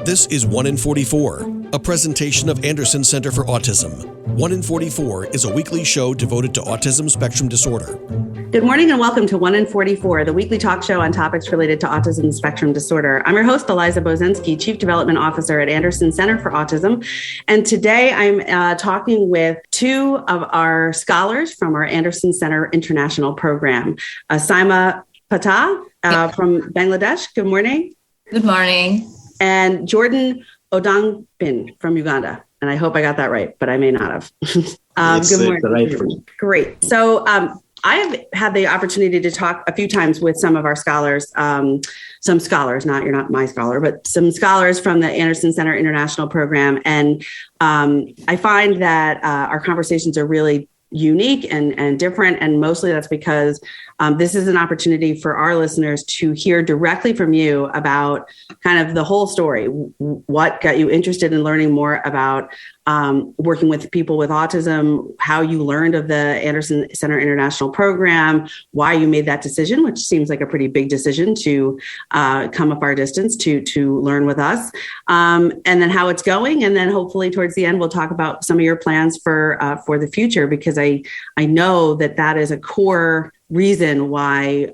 This is 1 in 44, a presentation of Anderson Center for Autism. 1 in 44 is a weekly show devoted to autism spectrum disorder. Good morning and welcome to 1 in 44, the weekly talk show on topics related to autism spectrum disorder. I'm your host, Eliza Bozensky, Chief Development Officer at Anderson Center for Autism. And today I'm talking with two of our scholars from our Anderson Center International Program, Sayma from Bangladesh. Good morning. Good morning. And Jordan Odongpiny from Uganda. And I hope I got that right, but I may not have. Good morning. Right. Great. So I have had the opportunity to talk a few times with some of our scholars, some scholars, you're not my scholar, but some scholars from the Anderson Center International Program. And I find that our conversations are really unique and different. And mostly that's because this is an opportunity for our listeners to hear directly from you about kind of the whole story. What got you interested in learning more about working with people with autism, how you learned of the Anderson Center International Program, why you made that decision, which seems like a pretty big decision to come up our distance to learn with us, and then how it's going. And then hopefully towards the end, we'll talk about some of your plans for the future, because I know that is a core reason why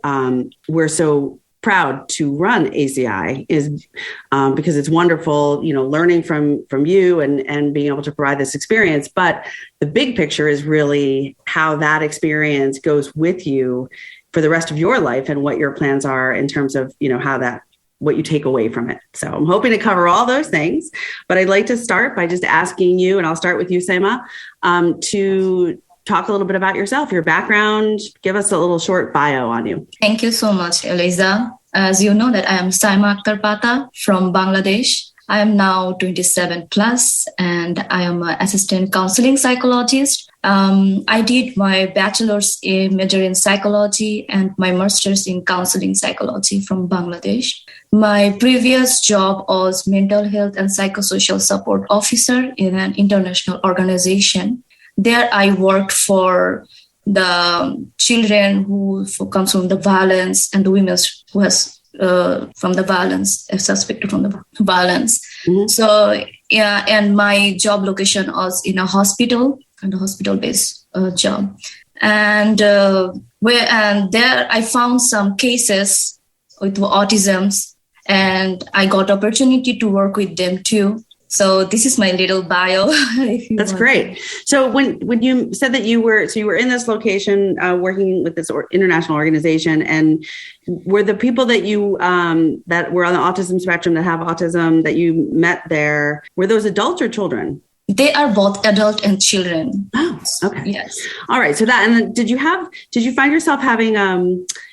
we're so proud to run ACI is because it's wonderful, learning from you and being able to provide this experience. But the big picture is really how that experience goes with you for the rest of your life and what your plans are in terms of, what you take away from it. So I'm hoping to cover all those things, but I'd like to start by just asking you, and I'll start with you, Sayma, to talk a little bit about yourself, your background, give us a little short bio on you. Thank you so much, Eliza. As you know that I am Sayma from Bangladesh. I am now 27 plus and I am an assistant counseling psychologist. I did my bachelor's major in psychology and my master's in counseling psychology from Bangladesh. My previous job was mental health and psychosocial support officer in an international organization. There I worked for the children who comes from the violence and the women who has from the violence, suspected from the violence. Mm-hmm. So, yeah, and my job location was in a hospital, and a hospital-based job. And there I found some cases with autism, and I got opportunity to work with them too. So this is my little bio. That's great. So when you said that you were in this location working with this international organization, and were the people that you that were on the autism spectrum that have autism that you met there, were those adults or children? They are both adult and children. Oh, okay. Yes. All right. So that, and then did you find yourself having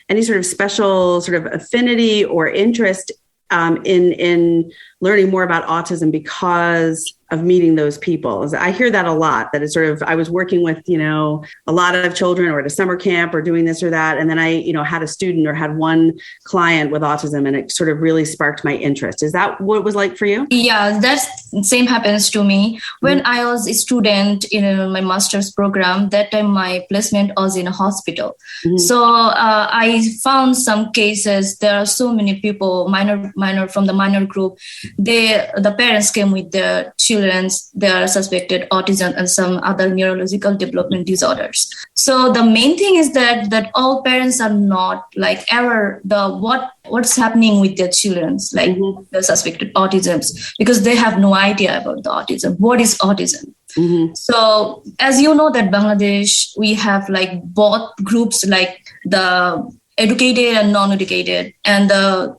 any sort of special sort of affinity or interest in learning more about autism because of meeting those people? I hear that a lot, that it's sort of, I was working with, a lot of children or at a summer camp or doing this or that. And then I, had a student or had one client with autism and it sort of really sparked my interest. Is that what it was like for you? Yeah, that same happens to me. When I was a student in my master's program, that time my placement was in a hospital. Mm-hmm. So I found some cases. There are so many people, minor from the minor group. The parents came with their children. They are suspected autism and some other neurological development disorders. So the main thing is that all parents are not like ever what's happening with their children, like the suspected autisms, because they have no idea about the autism. What is autism? Mm-hmm. So as you know that Bangladesh, we have like both groups, like the educated and non-educated, and the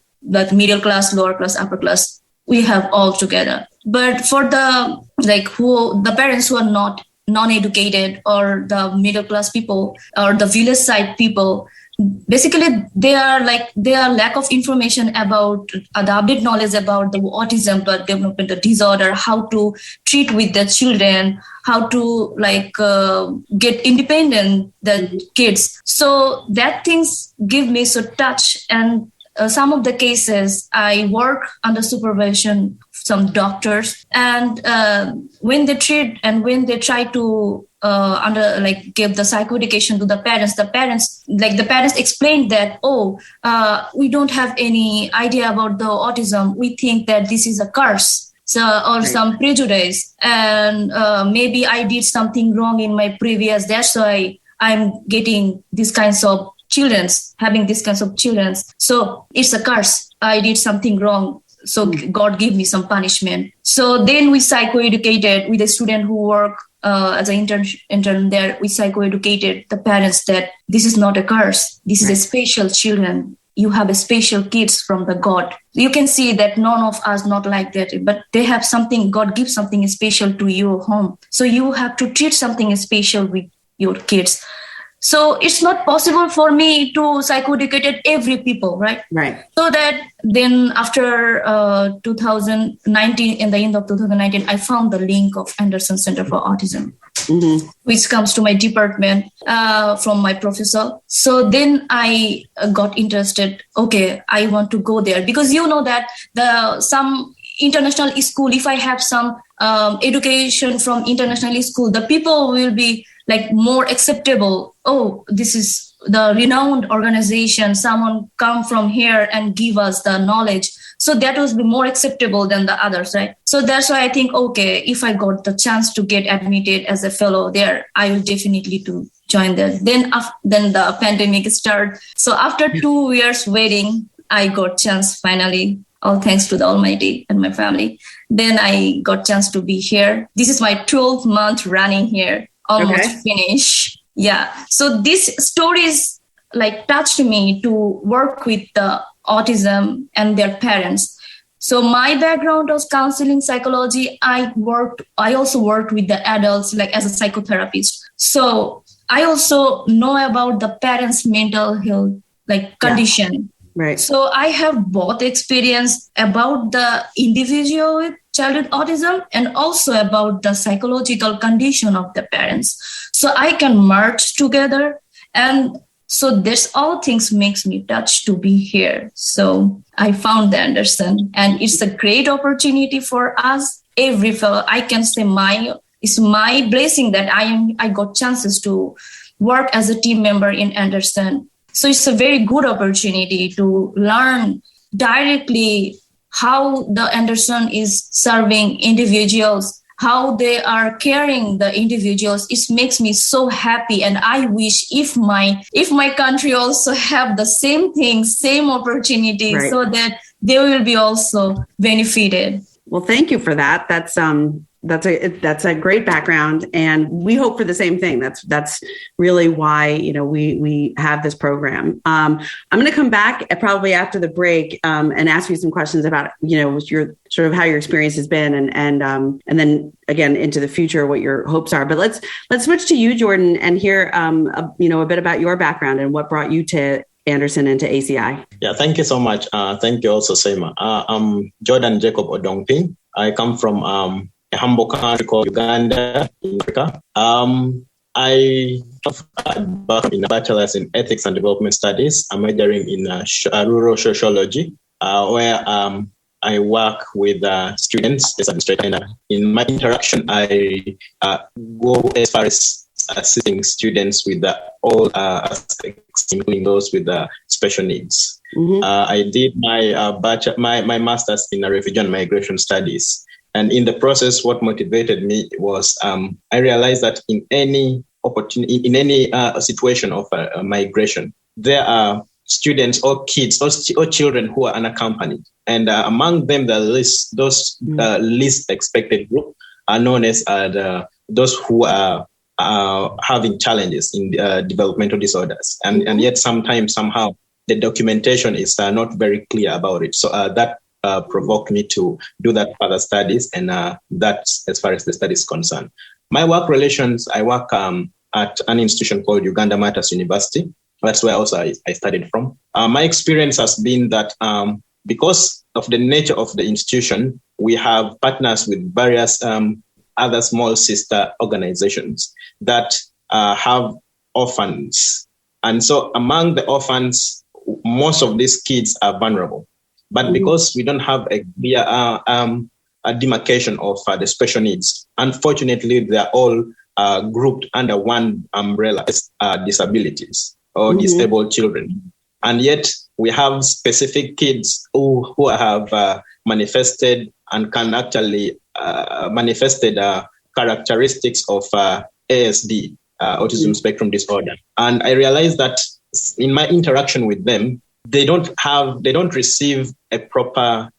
middle class, lower class, upper class. We have all together. But for the parents who are not non-educated or the middle class people or the village side people, basically they are lack of information about the update knowledge about the autism, the developmental disorder, how to treat with the children, how to get independent the kids. So that things give me so touch. And some of the cases I work under supervision some doctors, and when they treat and when they try to give the psychoeducation to the parents. The parents explained that, we don't have any idea about the autism. We think that this is a curse, some prejudice, and maybe I did something wrong in my previous. That's why I'm getting these kinds of having these kinds of children. So it's a curse. I did something wrong. So God gave me some punishment. So then we psychoeducated with a student who worked as an intern there. We psychoeducated the parents that this is not a curse. This is a special children. You have a special kids from the God. You can see that none of us not like that, but they have something, God gives something special to your home. So you have to treat something special with your kids. So it's not possible for me to psychoeducate every people, right? Right. So that then after 2019, in the end of 2019, I found the link of Anderson Center for Autism, which comes to my department from my professor. So then I got interested. Okay, I want to go there because you know that some international school, if I have some education from international school, the people will be like more acceptable. Oh, this is the renowned organization. Someone come from here and give us the knowledge. So that will be more acceptable than the others, right? So that's why I think, okay, if I got the chance to get admitted as a fellow there, I will definitely to join there. Then the pandemic started. So after 2 years waiting, I got chance finally. All thanks to the Almighty and my family. Then I got chance to be here. This is my 12th month running here. Almost finished. Yeah. So these stories touched me to work with the autism and their parents. So my background was counseling psychology. I also worked with the adults as a psychotherapist. So I also know about the parents' mental health condition. Yeah. Right. So I have both experience about the individual with childhood autism and also about the psychological condition of the parents. So I can merge together. And so this all things makes me touched to be here. So I found the Anderson, and it's a great opportunity for us. Every fellow, I can say it's my blessing that I got chances to work as a team member in Anderson. So it's a very good opportunity to learn directly how the Anderson is serving individuals, how they are caring the individuals. It makes me so happy. And I wish if my country also have the same thing, same opportunity, so that they will be also benefited. Well, thank you for that. That's a great background, and we hope for the same thing. That's really why we have this program. I'm going to come back probably after the break and ask you some questions about your sort of how your experience has been, and then again into the future what your hopes are. But let's switch to you, Jordan, and hear a bit about your background and what brought you to Anderson and to ACI. Yeah, thank you so much. Thank you also, Sayma. I'm Jordan Jacob Odongpiny. I come from a humble country called Uganda in Africa. I have a bachelor's in ethics and development studies. I'm majoring in rural sociology, where I work with students as administrator. And in my interaction, I go as far as assisting students with all aspects, including those with special needs. I did my master's in refugee and migration studies. And in the process, what motivated me was I realized that in any opportunity, in any situation of migration, there are students or kids or children who are unaccompanied. And among them, those least expected group are known as those who are having challenges in developmental disorders. And yet sometimes, somehow, the documentation is not very clear about it. So that provoked me to do that further studies, and that's as far as the study is concerned. My work relations, I work at an institution called Uganda Matters University. That's where also I studied from. My experience has been that because of the nature of the institution, we have partners with various other small sister organizations that have orphans. And so among the orphans, most of these kids are vulnerable. But because we don't have a clear a demarcation of the special needs, unfortunately, they're all grouped under one umbrella as disabilities or disabled children. And yet we have specific kids who have manifested and can actually manifested characteristics of ASD, autism spectrum disorder. And I realized that in my interaction with them, they don't receive a proper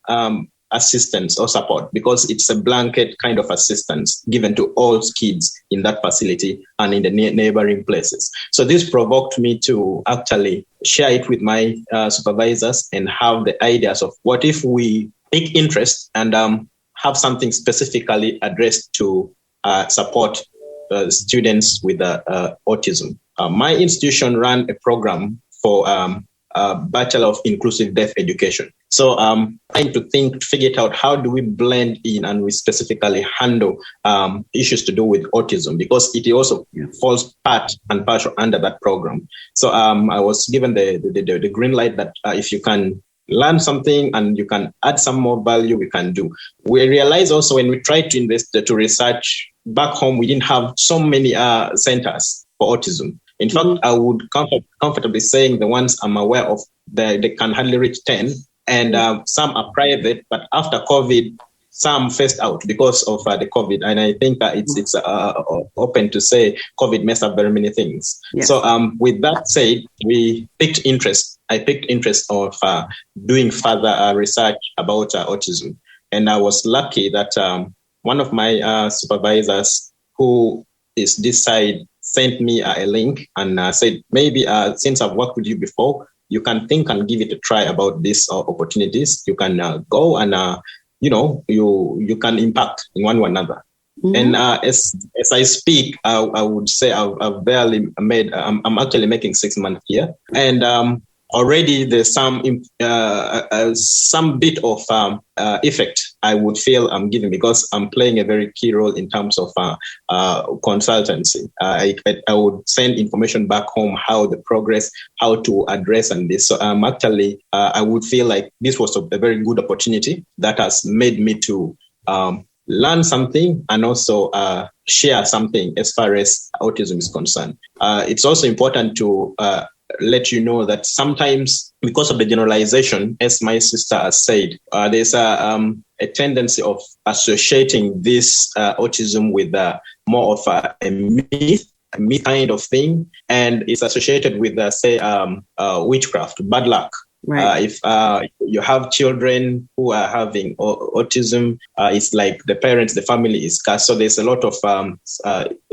assistance or support because it's a blanket kind of assistance given to all kids in that facility and in the neighboring places. So this provoked me to actually share it with my supervisors and have the ideas of what if we take interest and have something specifically addressed to support students with autism. My institution ran a program for Bachelor of Inclusive Deaf Education. So trying to figure out how do we blend in and we specifically handle issues to do with autism, because it also falls part and partial under that program. So I was given the green light that if you can learn something and you can add some more value, we can do. We realized also when we tried to invest to research back home, we didn't have so many centers for autism. In fact, I would comfortably saying the ones I'm aware of, they can hardly reach 10, and some are private. But after COVID, some phased out because of the COVID. And I think that it's open to say COVID messed up very many things. Yes. So with that said, we picked interest. I picked interest of doing further research about autism, and I was lucky that one of my supervisors, who is this side, sent me a link and said, maybe since I've worked with you before, you can think and give it a try about these opportunities. You can go and, you can impact in one or another. Mm-hmm. And as I speak, I would say I've barely made, I'm actually making 6 months here. And already there's some bit of effect I would feel I'm giving, because I'm playing a very key role in terms of consultancy. I would send information back home, how the progress, how to address and this. So actually, I would feel like this was a very good opportunity that has made me to learn something and also share something as far as autism is concerned. It's also important to let you know that sometimes, because of the generalization, as my sister has said, there's a tendency of associating this autism with more of a myth kind of thing, and it's associated with, witchcraft, bad luck. Right. If you have children who are having autism, it's like the parents, the family is cursed. So there's a lot of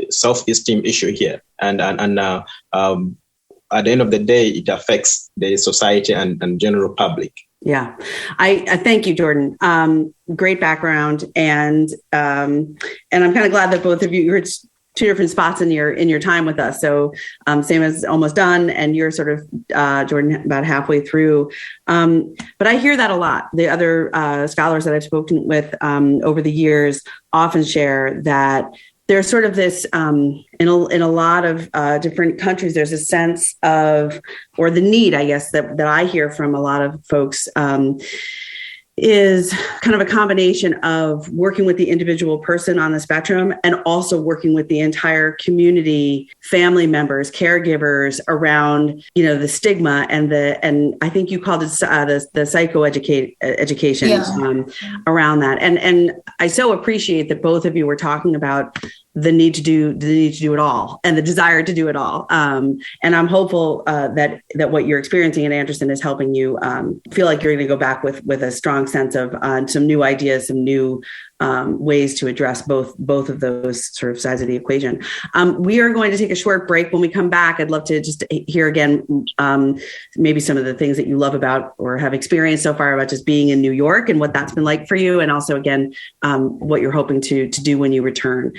self-esteem issue here, and at the end of the day, it affects the society and general public. Yeah, I thank you, Jordan. Great background, and I'm kind of glad that both of you're at two different spots in your time with us. So Sayma's almost done, and you're sort of Jordan about halfway through. But I hear that a lot. The other scholars that I've spoken with over the years often share that there's sort of this, in a lot of different countries, there's a sense of, or the need, I guess, that I hear from a lot of folks is kind of a combination of working with the individual person on the spectrum and also working with the entire community, family members, caregivers around, the stigma and I think you called it the psychoeducation around that. And I so appreciate that both of you were talking about the need to do it all and the desire to do it all. And I'm hopeful that what you're experiencing at Anderson is helping you feel like you're going to go back with a strong sense of some new ideas, some new ways to address both of those sort of sides of the equation. We are going to take a short break. When we come back, I'd love to just hear again maybe some of the things that you love about or have experienced so far about just being in New York and what that's been like for you, and also again what you're hoping to do when you return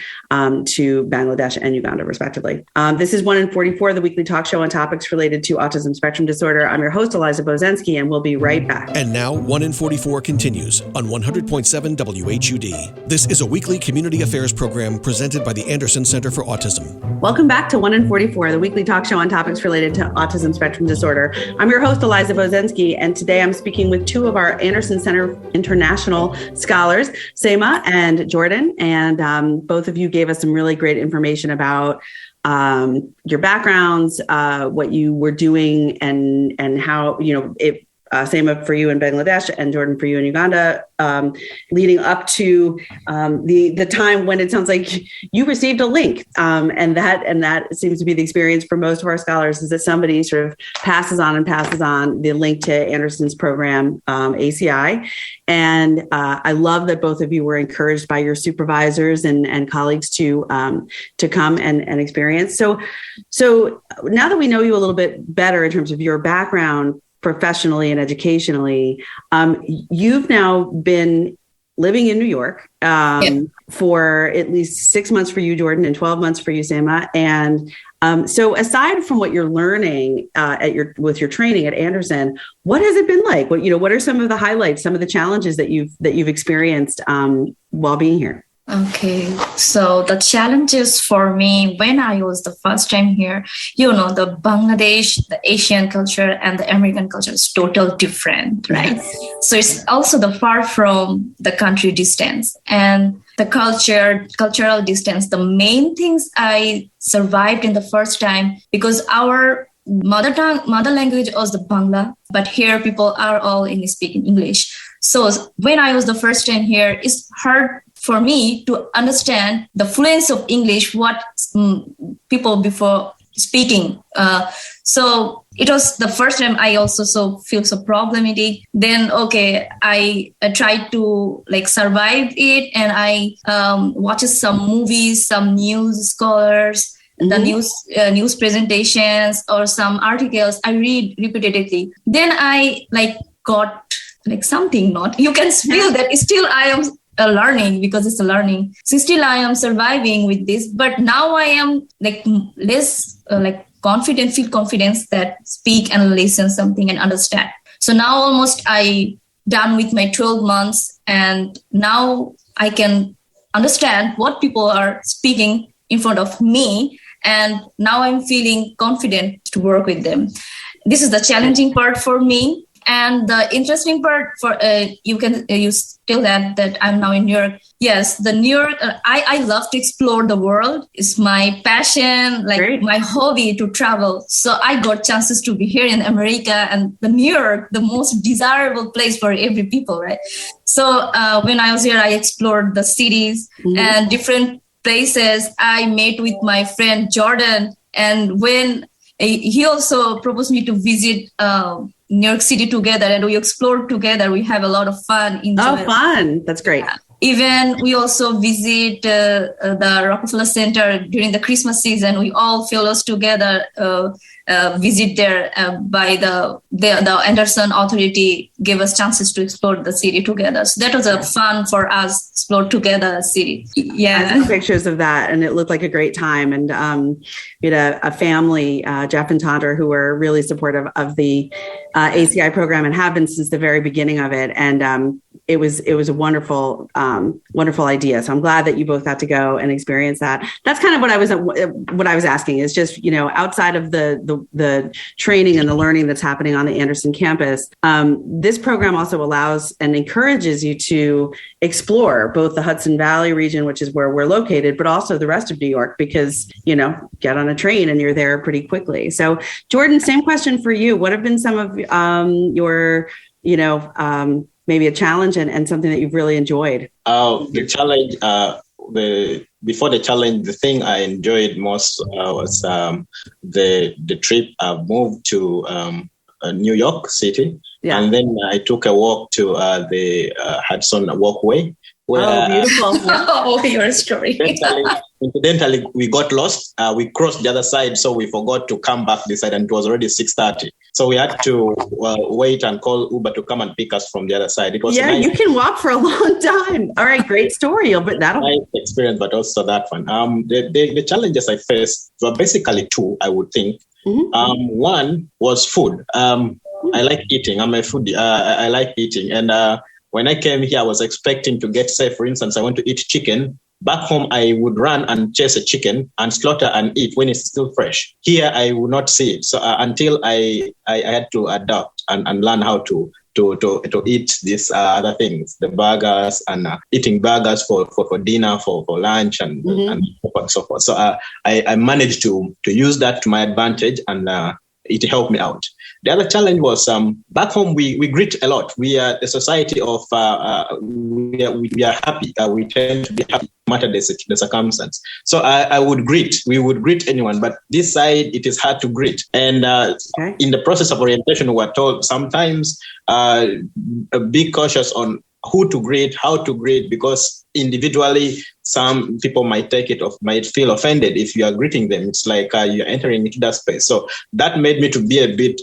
to Bangladesh and Uganda, respectively. This is 1 in 44, the weekly talk show on topics related to autism spectrum disorder. I'm your host, Eliza Bozensky, and we'll be right back. And now 1 in 44 continues on 100.7 WHUD. This is a weekly community affairs program presented by the Anderson Center for Autism. Welcome back to 1 in 44, the weekly talk show on topics related to autism spectrum disorder. I'm your host, Eliza Bozensky, and today I'm speaking with two of our Anderson Center International scholars, Sayma and Jordan. And both of you gave us us some really great information about your backgrounds, what you were doing, and how, Sayma for you in Bangladesh and Jordan for you in Uganda, leading up to the time when it sounds like you received a link, and that seems to be the experience for most of our scholars, is that somebody sort of passes on the link to Anderson's program, ACI. And I love that both of you were encouraged by your supervisors and colleagues to come and experience. So now that we know you a little bit better in terms of your background, professionally and educationally, you've now been living in New York for at least 6 months for you, Jordan, and 12 months for you, Sayma. And so aside from what you're learning with your training at Anderson, what has it been like? What are some of the highlights, some of the challenges that you've experienced while being here? Okay, so the challenges for me when I was the first time here, the Bangladesh, the Asian culture and the American culture is totally different, right? Yes. So it's also the far from the country distance and the cultural distance. The main things I survived in the first time, because our mother language was the Bangla, but here people are all speaking English. So when I was the first time here, it's hard for me to understand the fluency of English, what people before speaking. So it was the first time I also feel so problematic. Then, I tried to survive it, and I watched some movies, some news scholars, the news presentations or some articles I read repeatedly. Then I got something, you can feel that still I am learning, because it's a learning. So still I am surviving with this, but now I am less confident, feel confidence that speak and listen something and understand. So now almost I done with my 12 months, and now I can understand what people are speaking in front of me, and now I'm feeling confident to work with them. This is the challenging part for me. And the interesting part for you still that I'm now in New York. Yes, the New York. I love to explore the world. It's my passion, Great. My hobby to travel. So I got chances to be here in America, and the New York, the most desirable place for every people, right? So when I was here, I explored the cities and different places. I met with my friend Jordan, and when he also proposed me to visit New York City together, and we explored together. We have a lot of fun. Fun. That's great. Yeah. Even we also visit the Rockefeller Center during the Christmas season. We all fellows together visit there by the Anderson Authority gave us chances to explore the city together. So that was a fun for us, explore together the city. Yeah. I took pictures of that, and it looked like a great time. And we had a family, Jeff and Tandra, who were really supportive of the ACI program and have been since the very beginning of it. And it was a wonderful idea. So I'm glad that you both got to go and experience that. That's kind of what I was asking, is just, outside of the training and the learning that's happening on the Anderson campus, this program also allows and encourages you to explore both the Hudson Valley region, which is where we're located, but also the rest of New York, because, get on a train and you're there pretty quickly. So Jordan, same question for you. What have been some of your, maybe a challenge and something that you've really enjoyed? The challenge, before the challenge, the thing I enjoyed most was the trip. I moved to New York City, and then I took a walk to the Hudson Walkway. Where, beautiful! Your story. Incidentally, we got lost. We crossed the other side, so we forgot to come back this side, and it was already 6:30. So we had to wait and call Uber to come and pick us from the other side. It was nice. You can walk for a long time. All right, great story. But that'll nice experience, but also that one. The challenges I faced were basically two, I would think. One was food. I like eating. I'm a foodie. I like eating, and when I came here, I was expecting to get, say, for instance, I want to eat chicken. Back home, I would run and chase a chicken and slaughter and eat when it's still fresh. Here, I would not see it. So until I had to adapt and learn how to to eat these other things, the burgers, and eating burgers for dinner, for lunch, and so forth. So I managed to use that to my advantage, and it helped me out. The other challenge was back home we greet a lot. We are a society of we are happy. We tend to be happy no matter the circumstance. So we would greet anyone, but this side it is hard to greet. And in the process of orientation, we were told sometimes be cautious on who to greet, how to greet, because individually some people might take it or might feel offended if you are greeting them. It's like you're entering into that space. So that made me to be a bit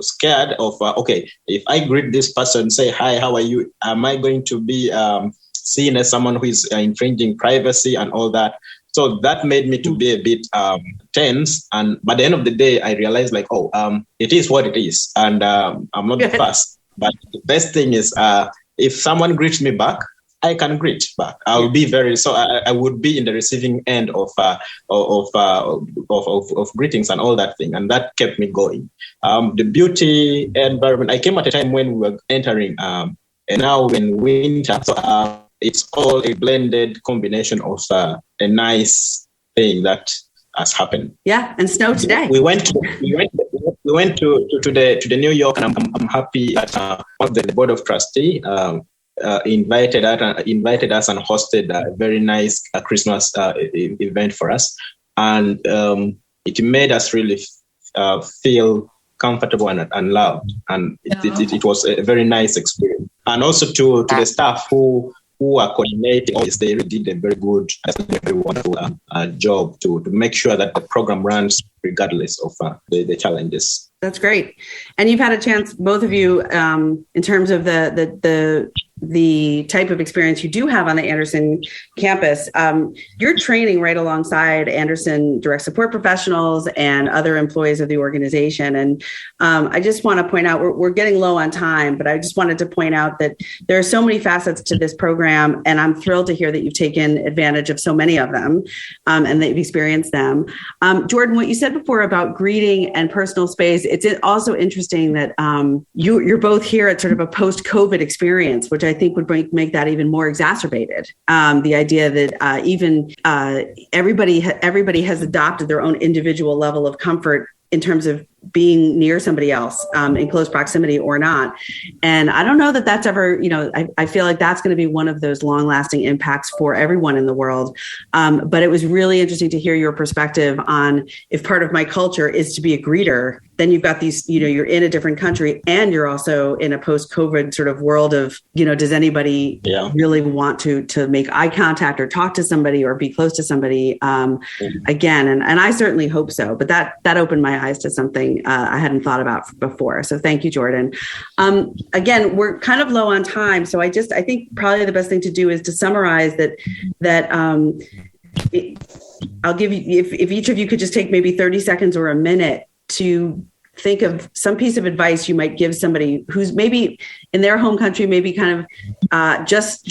scared of, okay, if I greet this person, say, hi, how are you? Am I going to be seen as someone who is infringing privacy and all that? So that made me to be a bit tense. And by the end of the day, I realized like, it is what it is. And I'm not the first. But the best thing is if someone greets me back, I can greet back. I'll be I would be in the receiving end of greetings and all that thing. And that kept me going. The beauty environment, I came at a time when we were entering and now in winter. So it's all a blended combination of a nice thing that has happened. Yeah, and snow today. We went to the New York, and I'm happy that the board of trustees invited us and hosted a very nice Christmas event for us, and it made us really feel comfortable and loved, and it was a very nice experience. And also to the staff who are coordinating all this, they really did a very good, very wonderful job to make sure that the program runs regardless of the challenges. That's great. And you've had a chance, both of you, in terms of the type of experience you do have on the Anderson campus. You're training right alongside Anderson direct support professionals and other employees of the organization. And I just want to point out, we're getting low on time, but I just wanted to point out that there are so many facets to this program, and I'm thrilled to hear that you've taken advantage of so many of them and that you've experienced them. Jordan, what you said before about greeting and personal space, it's also interesting that you're both here at sort of a post-COVID experience, which I think would make that even more exacerbated. The idea that even everybody has adopted their own individual level of comfort in terms of being near somebody else in close proximity or not. And I don't know that that's ever, I feel like that's going to be one of those long lasting impacts for everyone in the world. But it was really interesting to hear your perspective on, if part of my culture is to be a greeter, then you've got these, you're in a different country and you're also in a post-COVID sort of world of, does anybody really want to make eye contact or talk to somebody or be close to somebody again? And I certainly hope so. But that opened my eyes to something I hadn't thought about before. So thank you, Jordan. Again, we're kind of low on time. So I think probably the best thing to do is to summarize that I'll give you, if each of you could just take maybe 30 seconds or a minute to think of some piece of advice you might give somebody who's maybe in their home country, maybe kind of just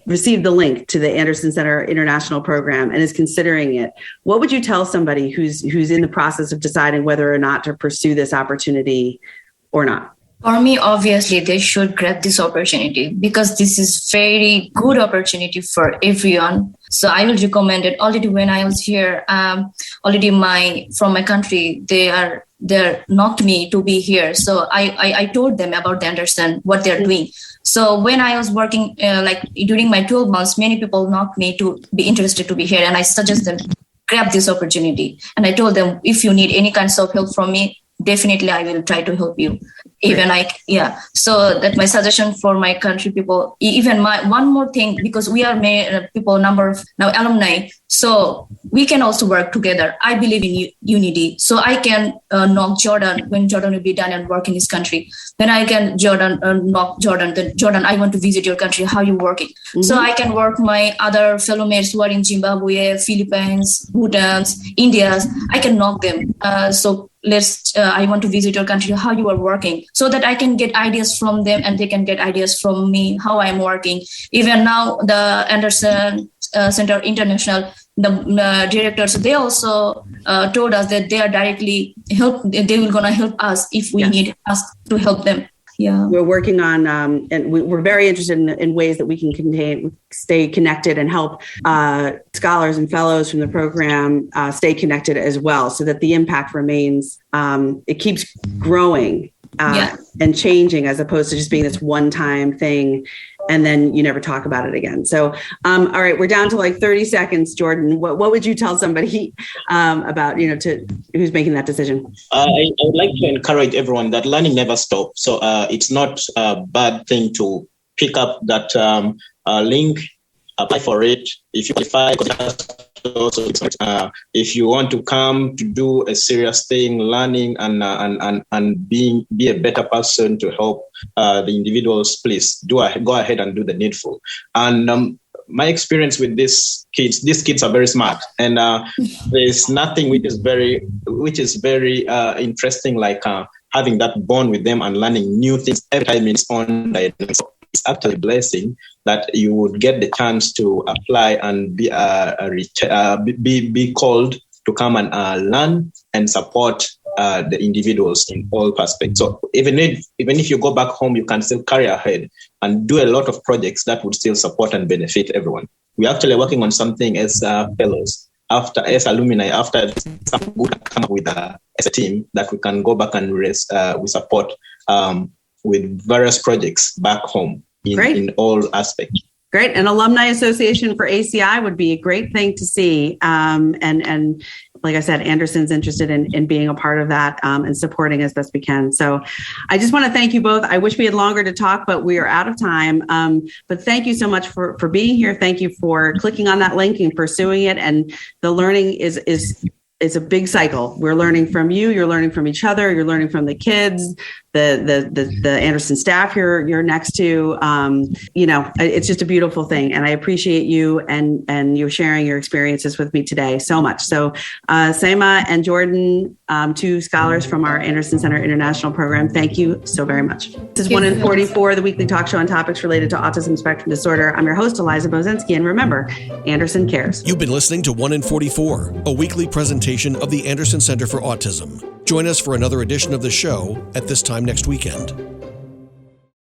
received the link to the Anderson Center International Program and is considering it. What would you tell somebody who's in the process of deciding whether or not to pursue this opportunity or not? For me, obviously, they should grab this opportunity because this is very good opportunity for everyone. So I will recommend it. Already when I was here, from my country, they knocked me to be here. So I told them about the Anderson, what they're doing. So when I was working, during my 12 months, many people knocked me to be interested to be here. And I suggest them grab this opportunity. And I told them, if you need any kinds of help from me, definitely I will try to help you. So that my suggestion for my country people. Even one more thing, because we are number of now alumni, so we can also work together. I believe in unity, so I can knock Jordan when Jordan will be done and work in his country. Then I can knock Jordan. Then Jordan, I want to visit your country. How you working? Mm-hmm. So I can work my other fellow mates who are in Zimbabwe, Philippines, Bhutan, India. I can knock them. I want to visit your country, how you are working, so that I can get ideas from them and they can get ideas from me, how I'm working. Even now, the Anderson Center International, the directors, they also told us that they are directly they will gonna help us if we need us to help them. We're working on, and we're very interested in ways that we can stay connected and help scholars and fellows from the program stay connected as well, so that the impact remains, it keeps growing and changing, as opposed to just being this one-time thing and then you never talk about it again. So, all right, we're down to like 30 seconds, Jordan. What would you tell somebody about, who's making that decision? I would like to encourage everyone that learning never stops. So it's not a bad thing to pick up that link, apply for it. If you qualify, also, if you want to come to do a serious thing, learning and be a better person to help the individuals, please go ahead and do the needful. And my experience with these kids are very smart, and there's nothing which is very interesting like having that bond with them and learning new things every time it's on. It's actually a blessing that you would get the chance to apply and be called to come and learn and support the individuals in all perspectives. So even if you go back home, you can still carry ahead and do a lot of projects that would still support and benefit everyone. We're actually working on something as fellows, as alumni, after some good come up with as a team that we can go back and we support with various projects back home in all aspects. Great. An alumni association for ACI would be a great thing to see. And like I said, Anderson's interested in being a part of that and supporting as best we can. So I just want to thank you both. I wish we had longer to talk, but we are out of time. But thank you so much for being here. Thank you for clicking on that link and pursuing it. And the learning is a big cycle. We're learning from you. You're learning from each other. You're learning from the kids, the Anderson staff you're next to. It's just a beautiful thing. And I appreciate you and you sharing your experiences with me today so much. So Sayma and Jordan, two scholars from our Anderson Center International Program, thank you so very much. This is 1 in 44, the weekly talk show on topics related to autism spectrum disorder. I'm your host, Eliza Bozinski. And remember, Anderson cares. You've been listening to 1 in 44, a weekly presentation of the Anderson Center for Autism. Join us for another edition of the show at this time next weekend.